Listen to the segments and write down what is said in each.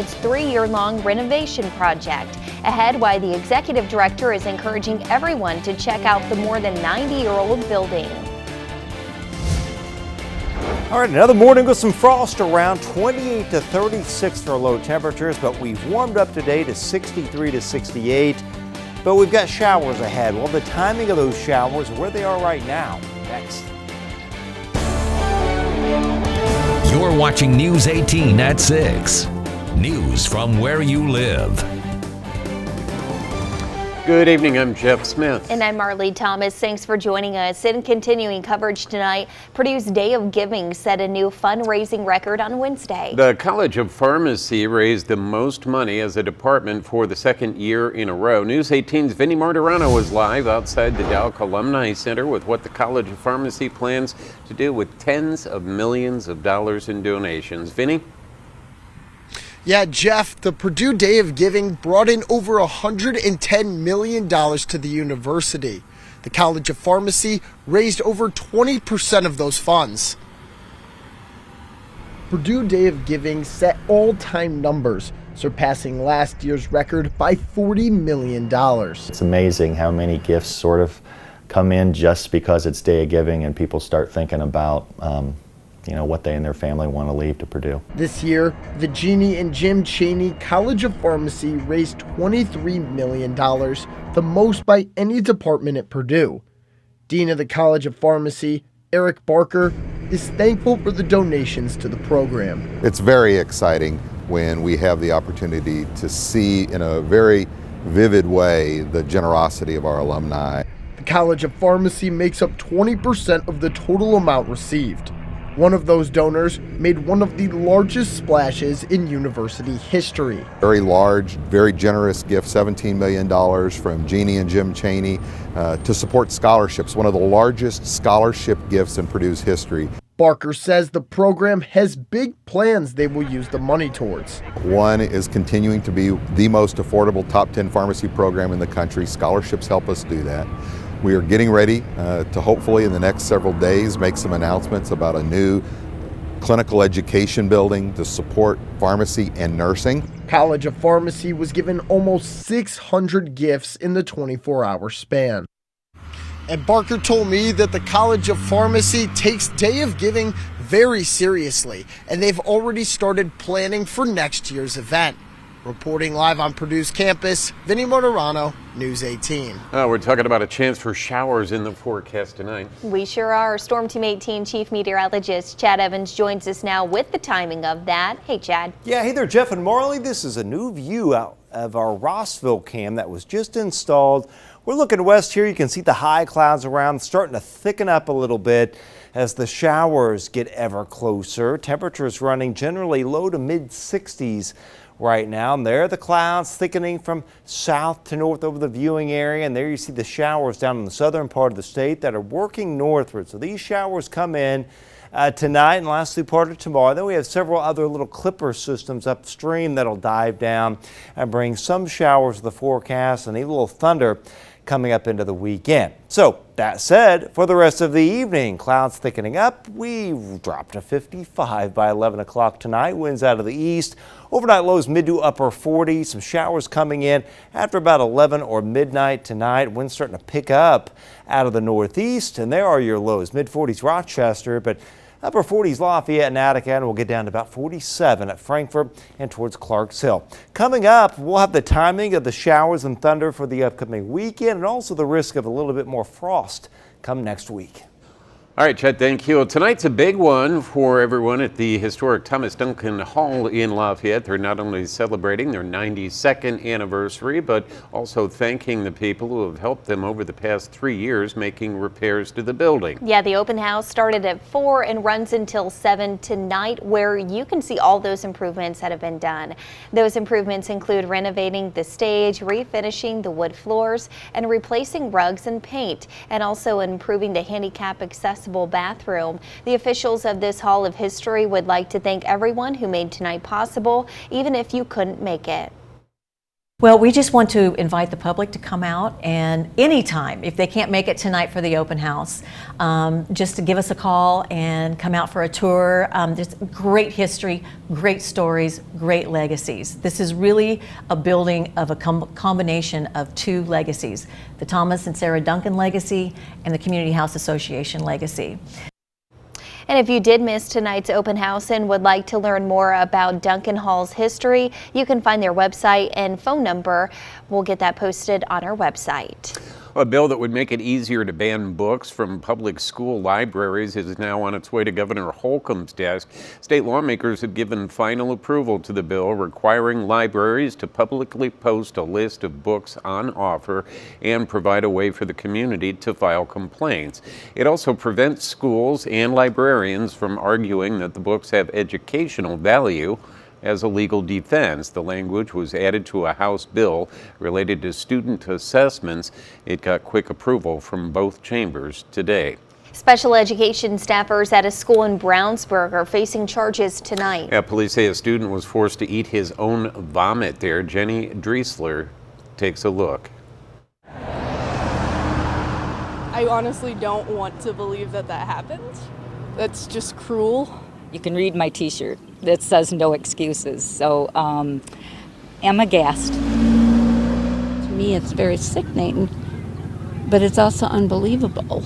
its 3-year-long renovation project. Ahead, why the executive director is encouraging everyone to check out the more than 90-year-old building. All right, another morning with some frost, around 28 to 36 for low temperatures, but we've warmed up today to 63 to 68. But we've got showers ahead. Well, the timing of those showers, where they are right now, next. You're watching News 18 at 6. News from where you live. Good evening, I'm Jeff Smith. And I'm Marley Thomas. Thanks for joining us. In continuing coverage tonight, Purdue's Day of Giving set a new fundraising record on Wednesday. The College of Pharmacy raised the most money as a department for the second year in a row. News 18's Vinny Martirano is live outside the Dalk Alumni Center with what the College of Pharmacy plans to do with tens of millions of dollars in donations. Vinny? Yeah, Jeff, the Purdue Day of Giving brought in over $110 million to the university. The College of Pharmacy raised over 20% of those funds. Purdue Day of Giving set all-time numbers, surpassing last year's record by $40 million. It's amazing how many gifts sort of come in just because it's Day of Giving and people start thinking about what they and their family want to leave to Purdue. This year, the Jeannie and Jim Chaney College of Pharmacy raised $23 million, the most by any department at Purdue. Dean of the College of Pharmacy, Eric Barker, is thankful for the donations to the program. It's very exciting when we have the opportunity to see in a very vivid way the generosity of our alumni. The College of Pharmacy makes up 20% of the total amount received. One of those donors made one of the largest splashes in university history. Very large, very generous gift, $17 million from Jeannie and Jim Chaney to support scholarships, one of the largest scholarship gifts in Purdue's history. Barker says the program has big plans they will use the money towards. One is continuing to be the most affordable top 10 pharmacy program in the country. Scholarships help us do that. We are getting ready to hopefully in the next several days make some announcements about a new clinical education building to support pharmacy and nursing. College of Pharmacy was given almost 600 gifts in the 24-hour span. And Barker told me that the College of Pharmacy takes Day of Giving very seriously, and they've already started planning for next year's event. Reporting live on Purdue's campus, Vinny Martirano, News 18. We're talking about a chance for showers in the forecast tonight. We sure are. Storm Team 18 Chief Meteorologist Chad Evans joins us now with the timing of that. Hey, Chad. Yeah, hey there, Jeff and Marley. This is a new view out of our Rossville cam that was just installed. We're looking west here. You can see the high clouds around starting to thicken up a little bit as the showers get ever closer. Temperatures running generally low to mid 60s. Right now, and there are the clouds thickening from south to north over the viewing area, and there you see the showers down in the southern part of the state that are working northward. So these showers come in tonight and last through part of tomorrow. Then we have several other little clipper systems upstream that'll dive down and bring some showers to the forecast and a little thunder coming up into the weekend. So that said, for the rest of the evening, clouds thickening up. We drop to 55 by 11 o'clock tonight. Winds out of the east. Overnight lows mid to upper 40s. Some showers coming in after about 11 or midnight tonight. Winds starting to pick up out of the northeast. And there are your lows. Mid 40s Rochester, but upper 40s Lafayette and Attica, and we'll get down to about 47 at Frankfort and towards Clarks Hill. Coming up, we'll have the timing of the showers and thunder for the upcoming weekend and also the risk of a little bit more frost come next week. All right, Chad, thank you. Tonight's a big one for everyone at the historic Thomas Duncan Hall in Lafayette. They're not only celebrating their 92nd anniversary, but also thanking the people who have helped them over the past 3 years making repairs to the building. Yeah, the open house started at 4 and runs until 7 tonight, where you can see all those improvements that have been done. Those improvements include renovating the stage, refinishing the wood floors, and replacing rugs and paint, and also improving the handicap accessible bathroom. The officials of this Hall of History would like to thank everyone who made tonight possible, even if you couldn't make it. Well, we just want to invite the public to come out, and anytime, if they can't make it tonight for the open house, just to give us a call and come out for a tour. There's great history, great stories, great legacies. This is really a building of a combination of two legacies, the Thomas and Sarah Duncan legacy and the Community House Association legacy. And if you did miss tonight's open house and would like to learn more about Duncan Hall's history, you can find their website and phone number. We'll get that posted on our website. A bill that would make it easier to ban books from public school libraries is now on its way to Governor Holcomb's desk. State lawmakers have given final approval to the bill requiring libraries to publicly post a list of books on offer and provide a way for the community to file complaints. It also prevents schools and librarians from arguing that the books have educational value as a legal defense. The language was added to a House bill related to student assessments. It got quick approval from both chambers today. Special education staffers at a school in Brownsburg are facing charges tonight. Yeah, police say a student was forced to eat his own vomit there. Jenny Driesler takes a look. I honestly don't want to believe that that happened. That's just cruel. You can read my t-shirt that says no excuses. So I'm aghast. To me, it's very sickening, but it's also unbelievable.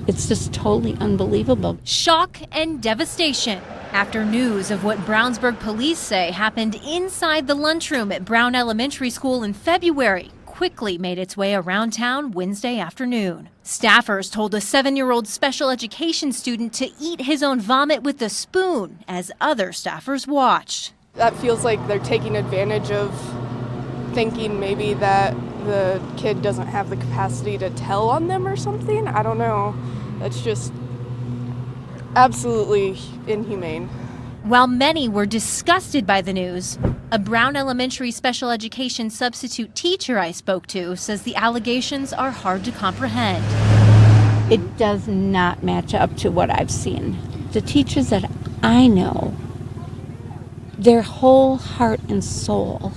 It's just totally unbelievable. Shock and devastation after news of what Brownsburg police say happened inside the lunchroom at Brown Elementary School in February quickly made its way around town Wednesday afternoon. Staffers told a 7-year-old special education student to eat his own vomit with a spoon as other staffers watched. That feels like they're taking advantage of thinking maybe that the kid doesn't have the capacity to tell on them or something. I don't know. That's just absolutely inhumane. While many were disgusted by the news, a Brown Elementary special education substitute teacher I spoke to says the allegations are hard to comprehend. It does not match up to what I've seen. The teachers that I know, their whole heart and soul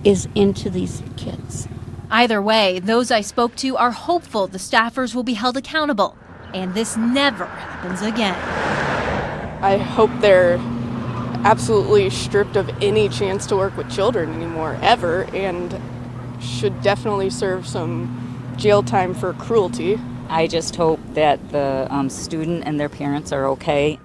is into these kids. Either way, those I spoke to are hopeful the staffers will be held accountable, and this never happens again. I hope they're absolutely stripped of any chance to work with children anymore, ever, and should definitely serve some jail time for cruelty. I just hope that the student and their parents are okay.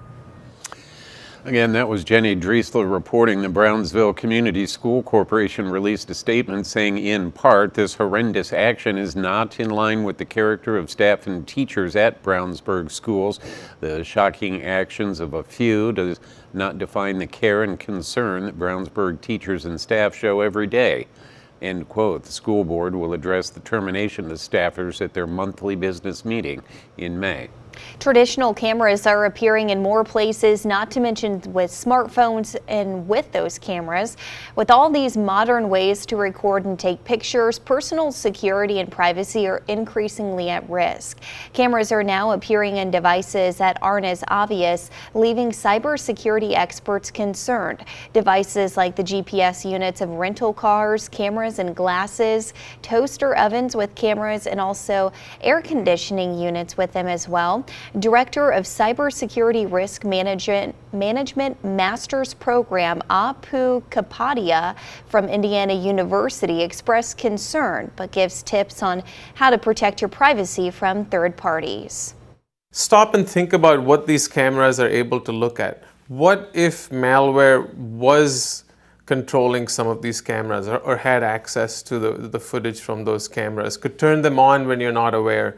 Again, that was Jenny Driesler reporting. The Brownsville Community School Corporation released a statement saying, in part, this horrendous action is not in line with the character of staff and teachers at Brownsburg schools. The shocking actions of a few does not define the care and concern that Brownsburg teachers and staff show every day. End quote. The school board will address the termination of staffers at their monthly business meeting in May. Traditional cameras are appearing in more places, not to mention with smartphones and with those cameras. With all these modern ways to record and take pictures, personal security and privacy are increasingly at risk. Cameras are now appearing in devices that aren't as obvious, leaving cybersecurity experts concerned. Devices like the GPS units of rental cars, cameras and glasses, toaster ovens with cameras, and also air conditioning units with them as well. Director of Cybersecurity Risk Management Master's Program, Apu Kapadia from Indiana University, expressed concern but gives tips on how to protect your privacy from third parties. Stop and think about what these cameras are able to look at. What if malware was controlling some of these cameras or had access to the footage from those cameras, could turn them on when you're not aware?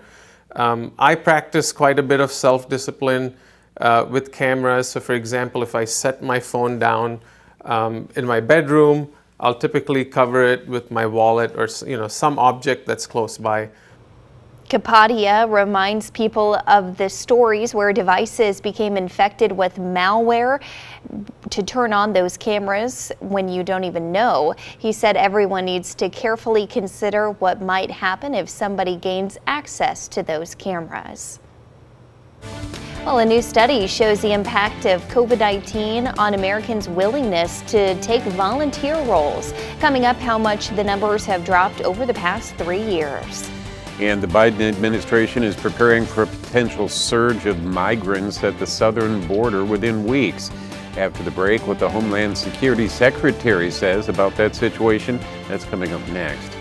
I practice quite a bit of self-discipline with cameras. So for example, if I set my phone down in my bedroom, I'll typically cover it with my wallet or some object that's close by. Kapadia reminds people of the stories where devices became infected with malware to turn on those cameras when you don't even know. He said everyone needs to carefully consider what might happen if somebody gains access to those cameras. Well, a new study shows the impact of COVID-19 on Americans' willingness to take volunteer roles. Coming up, how much the numbers have dropped over the past 3 years. And the Biden administration is preparing for a potential surge of migrants at the southern border within weeks. After the break, what the Homeland Security Secretary says about that situation, that's coming up next.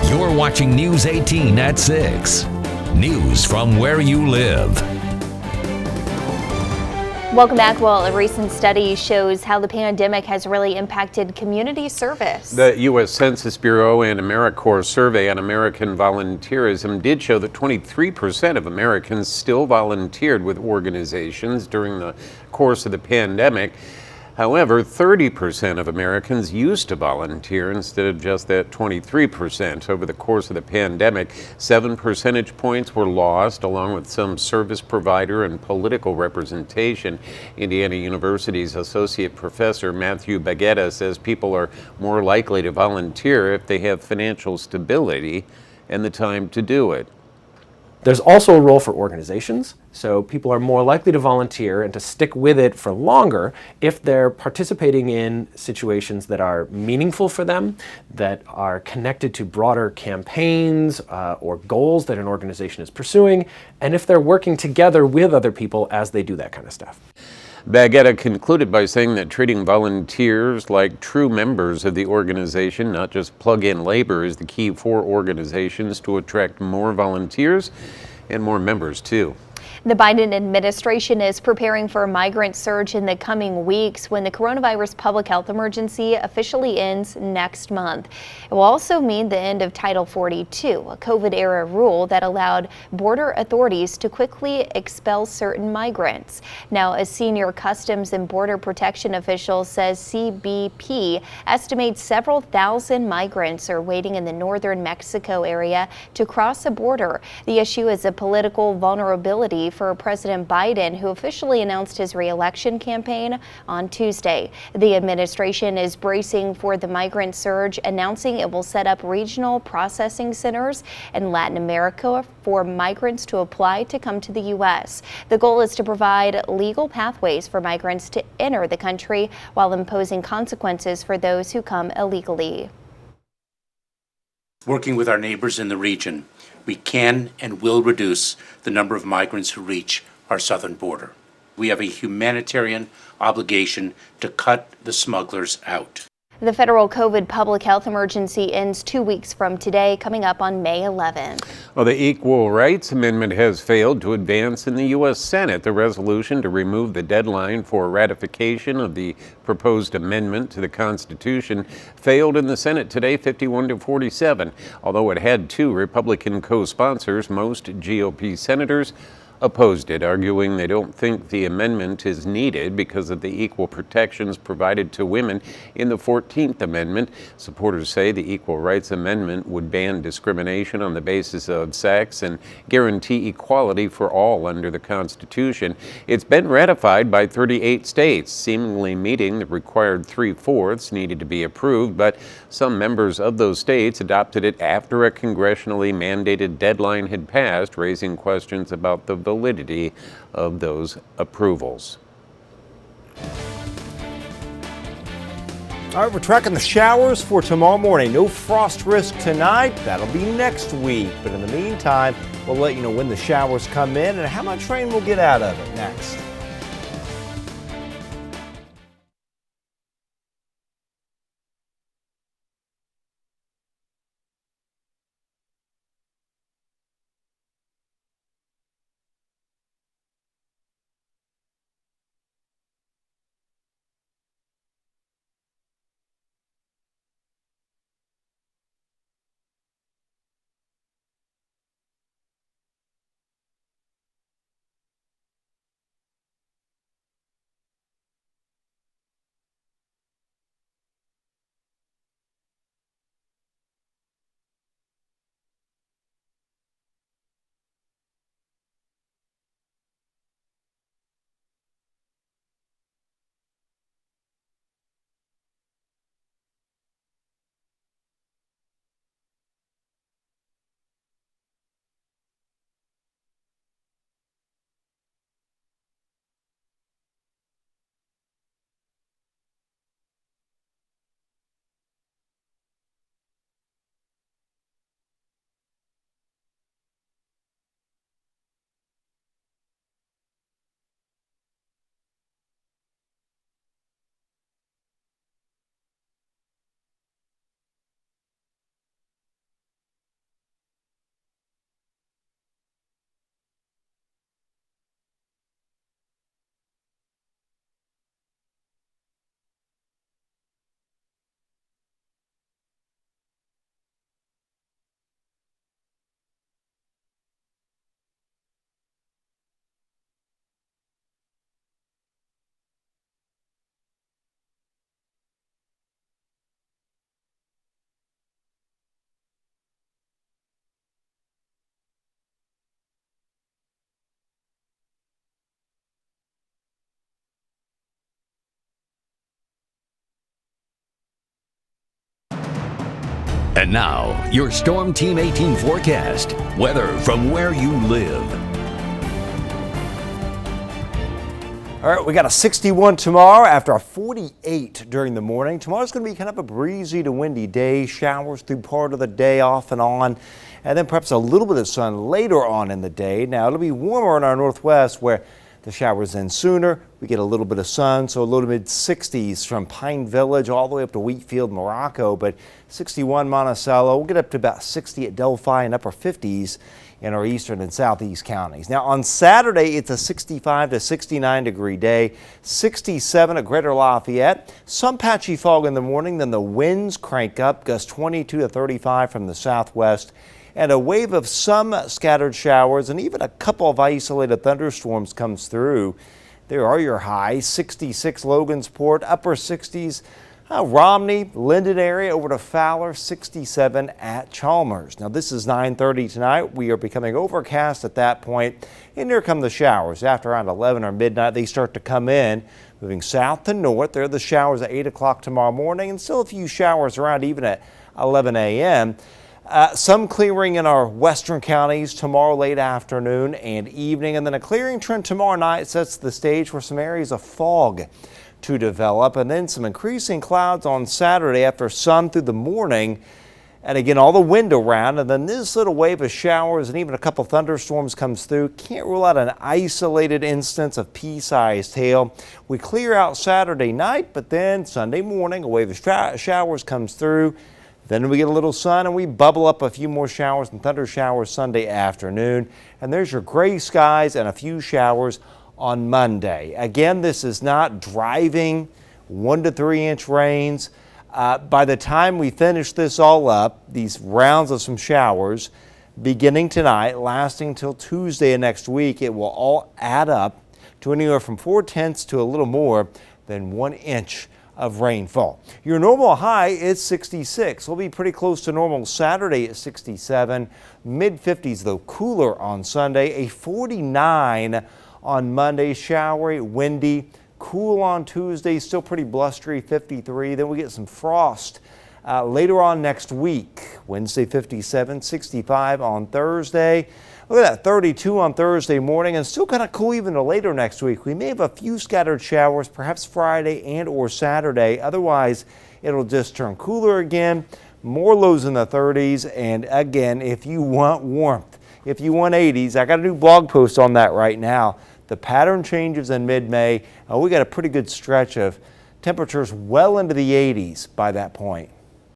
You're watching News 18 at 6. News from where you live. Welcome back. Well, a recent study shows how the pandemic has really impacted community service. The U.S. Census Bureau and AmeriCorps survey on American volunteerism did show that 23% of Americans still volunteered with organizations during the course of the pandemic. However, 30% of Americans used to volunteer instead of just that 23%. Over the course of the pandemic, 7 percentage points were lost, along with some service provider and political representation. Indiana University's Associate Professor Matthew Baggetta says people are more likely to volunteer if they have financial stability and the time to do it. There's also a role for organizations, so people are more likely to volunteer and to stick with it for longer if they're participating in situations that are meaningful for them, that are connected to broader campaigns or goals that an organization is pursuing, and if they're working together with other people as they do that kind of stuff. Baggetta concluded by saying that treating volunteers like true members of the organization, not just plug-in labor, is the key for organizations to attract more volunteers and more members too. The Biden administration is preparing for a migrant surge in the coming weeks when the coronavirus public health emergency officially ends next month. It will also mean the end of Title 42, a COVID-era rule that allowed border authorities to quickly expel certain migrants. Now, a senior Customs and Border Protection official says CBP estimates several thousand migrants are waiting in the northern Mexico area to cross the border. The issue is a political vulnerability for President Biden, who officially announced his re-election campaign on Tuesday. The administration is bracing for the migrant surge, announcing it will set up regional processing centers in Latin America for migrants to apply to come to the U.S. The goal is to provide legal pathways for migrants to enter the country while imposing consequences for those who come illegally. Working with our neighbors in the region, we can and will reduce the number of migrants who reach our southern border. We have a humanitarian obligation to cut the smugglers out. The federal COVID public health emergency ends 2 weeks from today, coming up on May 11th. Well, the Equal Rights Amendment has failed to advance in the U.S. Senate. The resolution to remove the deadline for ratification of the proposed amendment to the Constitution failed in the Senate today, 51-47. Although it had 2 Republican co-sponsors, most GOP senators opposed it, arguing they don't think the amendment is needed because of the equal protections provided to women in the 14th Amendment. Supporters say the Equal Rights Amendment would ban discrimination on the basis of sex and guarantee equality for all under the Constitution. It's been ratified by 38 states, seemingly meeting the required 3/4 needed to be approved, but some members of those states adopted it after a congressionally mandated deadline had passed, raising questions about the validity of those approvals. All right, we're tracking the showers for tomorrow morning. No frost risk tonight. That'll be next week. But in the meantime, we'll let you know when the showers come in and how much rain we'll get out of it next. And now, your Storm Team 18 forecast. Weather from where you live. All right, we got a 61 tomorrow after a 48 during the morning. Tomorrow's going to be kind of a breezy to windy day. Showers through part of the day off and on. And then perhaps a little bit of sun later on in the day. Now, it'll be warmer in our northwest where the showers end sooner. We get a little bit of sun, so low to mid 60s from Pine Village all the way up to Wheatfield, Morocco. But 61 Monticello, we'll get up to about 60 at Delphi and upper 50s in our eastern and southeast counties. Now on Saturday, it's a 65 to 69 degree day, 67 at Greater Lafayette. Some patchy fog in the morning, then the winds crank up, gusts 22 to 35 from the southwest. And a wave of some scattered showers and even a couple of isolated thunderstorms comes through. There are your highs, 66 Logansport, upper 60s, Romney, Linden area over to Fowler, 67 at Chalmers. Now this is 9:30 tonight. We are becoming overcast at that point, and here come the showers. After around 11 or midnight, they start to come in, moving south to north. There are the showers at 8 o'clock tomorrow morning, and still a few showers around even at 11 a.m. Some clearing in our western counties tomorrow late afternoon and evening, and then a clearing trend tomorrow night sets the stage for some areas of fog to develop, and then some increasing clouds on Saturday after sun through the morning. And again, all the wind around, and then this little wave of showers and even a couple thunderstorms comes through. Can't rule out an isolated instance of pea-sized hail. We clear out Saturday night, but then Sunday morning, a wave of showers comes through. Then we get a little sun and we bubble up a few more showers and thunder showers Sunday afternoon. And there's your gray skies and a few showers on Monday. Again, this is not driving 1 to 3 inch rains. By the time we finish this all up, these rounds of some showers beginning tonight, lasting till Tuesday of next week, it will all add up to anywhere from 4/10 to a little more than 1 inch of rainfall. Your normal high is 66. We'll be pretty close to normal Saturday at 67. Mid-50s though, cooler on Sunday. A 49 on Monday, showery, windy. Cool on Tuesday, still pretty blustery, 53. Then we get some frost later on next week. Wednesday, 57, 65 on Thursday. Look at that, 32 on Thursday morning, and still kind of cool even later next week. We may have a few scattered showers, perhaps Friday and or Saturday. Otherwise, it'll just turn cooler again. More lows in the 30s, and again, if you want warmth, if you want 80s, I got a new blog post on that right now. The pattern changes in mid-May. We got a pretty good stretch of temperatures well into the 80s by that point.